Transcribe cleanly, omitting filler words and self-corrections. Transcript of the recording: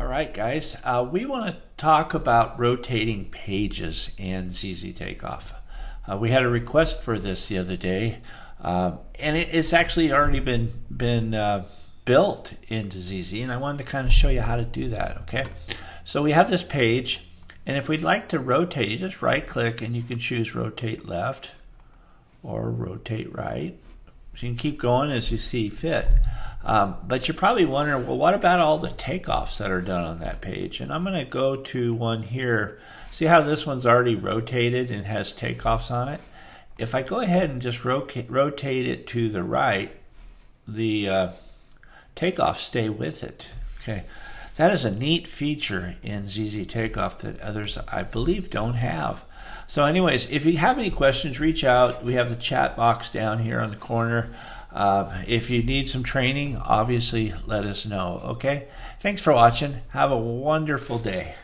All right, guys, we want to talk about rotating pages in zzTakeoff. We had a request for this the other day, and it's actually already been built into ZZ, and I wanted to kind of show you how to do that, okay? So we have this page, and if we'd like to rotate, you just right-click, and you can choose Rotate Left or Rotate Right. So you can keep going as you see fit. But you're probably wondering, well, what about all the takeoffs that are done on that page? And I'm going to go to one here. See how this one's already rotated and has takeoffs on it? If I go ahead and just rotate it to the right, the takeoffs stay with it. Okay, that is a neat feature in zzTakeoff that others, I believe, don't have. So anyways, if you have any questions, reach out. We have the chat box down here on the corner. If you need some training, obviously let us know, okay? Thanks for watching. Have a wonderful day.